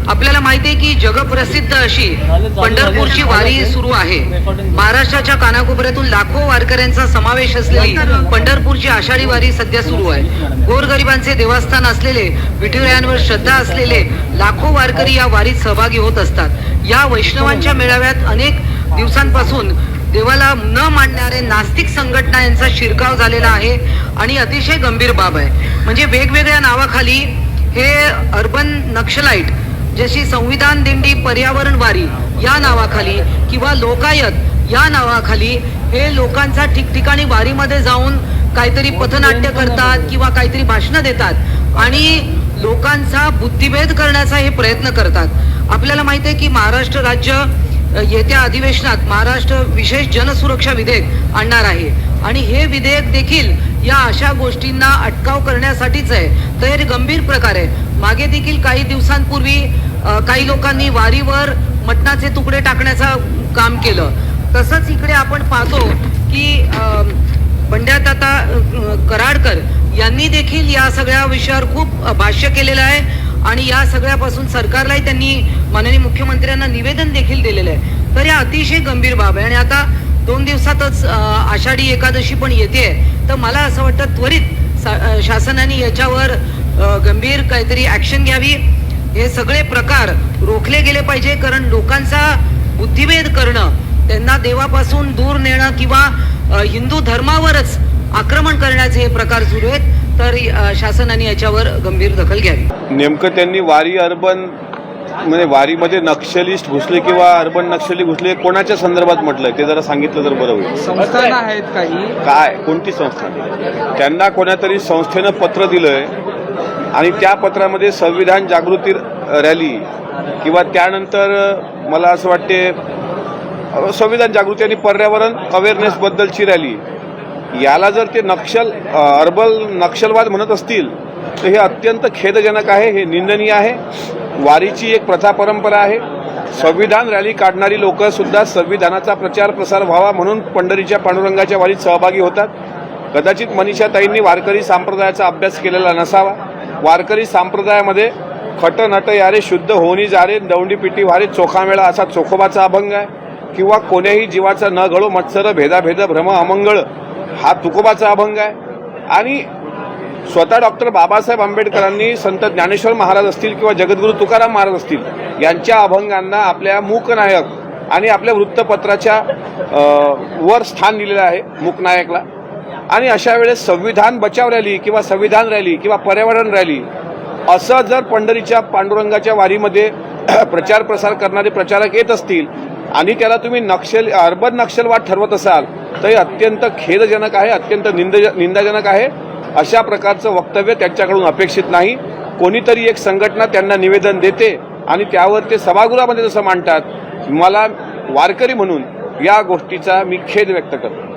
आपल्याला माहिती आहे की जगप्रसिद्ध अशी पंढरपूरची वारी सुरू आहे। महाराष्ट्राच्या कानाकोपऱ्यातून लाखो वारकऱ्यांचा समावेश असलेली पंढरपूरची आषाढी वारी सध्या सुरू आहे। गोरगरिबांचे देवस्थान असलेले, विठुरायांवर श्रद्धा असलेले लाखो वारकरी या वारीत सहभागी होत असतात। या वैष्णवांच्या मेळाव्यात अनेक दिवसांपासून देवाला न मानणारे नास्तिक संघटना यांचा शिरकाव झालेला आहे आणि अतिशय गंभीर बाब आहे। म्हणजे वेगवेगळ्या नावाखाली हे अर्बन नक्षलाइट, जशी संविधान दिंडी, पर्यावरण वारी या नावाखाली किंवा लोकायत या नावाखाली हे लोकांचा ठिकठिकाणी वारीमध्ये जाऊन काहीतरी पथनाट्य करतात किंवा काहीतरी भाषणं देतात आणि लोकांचा बुद्धिभेद करण्याचा हे प्रयत्न करतात। आपल्याला माहिती आहे की महाराष्ट्र राज्य येत्या अधिवेशनात महाराष्ट्र विशेष जनसुरक्षा विधेयक आणणार आहे आणि हे विधेयक देखील या अशा गोष्टींना अटकाव करण्यासाठीच आहे। तर हे गंभीर प्रकार आहे। मागे देखील काही दिवसांपूर्वी काही लोकांनी वारीवर मटणाचे तुकडे टाकण्याचा काम केलं। तसंच इकडे आपण पाहतो की बंड्याताता कराडकर यांनी देखील या सगळ्या विषयावर खूप भाष्य केलेलं आहे आणि या सगळ्यापासून सरकारलाही त्यांनी माननीय मुख्यमंत्र्यांना निवेदन देखील दिलेलं आहे। तर या अतिशय गंभीर बाब आहे आणि आता 2 दिवसातच आषाढी एकादशी पण येते। तर मला असं वाटतं त्वरित शासनाने याच्यावर गंभीर काहीतरी ॲक्शन घ्यावी। हे सगळे प्रकार रोखले गेले पाहिजे, कारण लोकांचा बुद्धिभेद करणं, त्यांना देवापासून दूर नेणं किंवा हिंदू धर्मावरच आक्रमण करण्याचे हे प्रकार सुरू आहेत। तर शासनाने याच्यावर गंभीर दखल घ्यावी। नेमकं त्यांनी वारी अर्बन म्हणजे वारीमध्ये नक्षलिस्ट घुसले किंवा अर्बन नक्षली घुसले कोणाच्या संदर्भात म्हटलंय ते जरा सांगितलं तर बरं होईल। संस्था आहेत काही, काय कोणती संस्था? त्यांना कोणातरी संस्थेनं पत्र दिलंय आणि त्या पत्रामध्ये संविधान जागृती रॅली किंवा त्यानंतर मला असं वाटते संविधान जागृती आणि पर्यावरण अवेअरनेस बद्दलची रॅली, याला जर ते अर्बन नक्षलवाद म्हणत असतील तर हे अत्यंत खेदजनक आहे, हे निंदनीय आहे। वारीची एक प्रथा परंपरा आहे। संविधान रॅली काढणारी लोक सुद्धा संविधानाचा प्रचार प्रसार व्हावा म्हणून पंढरीच्या पांडुरंगाच्या वारीत सहभागी होतात। कदाचित मनीषाताईंनी वारकरी संप्रदायाचा अभ्यास केलेला नसावा। वारकरी संप्रदायामध्ये खट नट यारे, शुद्ध होणी जारे, दौंडी पिटी वारे, चोखा मेळा असा चोखोबाचा अभंग आहे किंवा कोण्याही जीवाचा न घडो मत्सर, भेदाभेद भ्रम अमंगळ हा तुकोबाचा अभंग आहे। आणि स्वतः डॉक्टर बाबासाहेब आंबेडकरांनी संत ज्ञानेश्वर महाराज असतील किंवा जगद्गुरू तुकाराम महाराज असतील यांच्या अभंगांना आपल्या मूकनायक आणि आपल्या वृत्तपत्राच्या वर स्थान दिलेलं आहे, मूकनायकला। आणि अशा वेळेस संविधान बचाव रॅली किंवा संविधान रॅली किंवा पर्यावरण रॅली असं जर पंढरीच्या पांडुरंगाच्या वारीमध्ये प्रचार प्रसार करणारे प्रचारक येत असतील आणि त्याला तुम्ही अर्बन नक्षलवाद ठरवत असाल तर हे अत्यंत खेदजनक आहे, अत्यंत निंदाजनक आहे। अशा प्रकारचं वक्तव्य त्यांच्याकडून अपेक्षित नाही। कोणीतरी एक संघटना त्यांना निवेदन देते आणि त्यावर ते सभागृहामध्ये जसं मांडतात, मला वारकरी म्हणून या गोष्टीचा मी खेद व्यक्त करतो।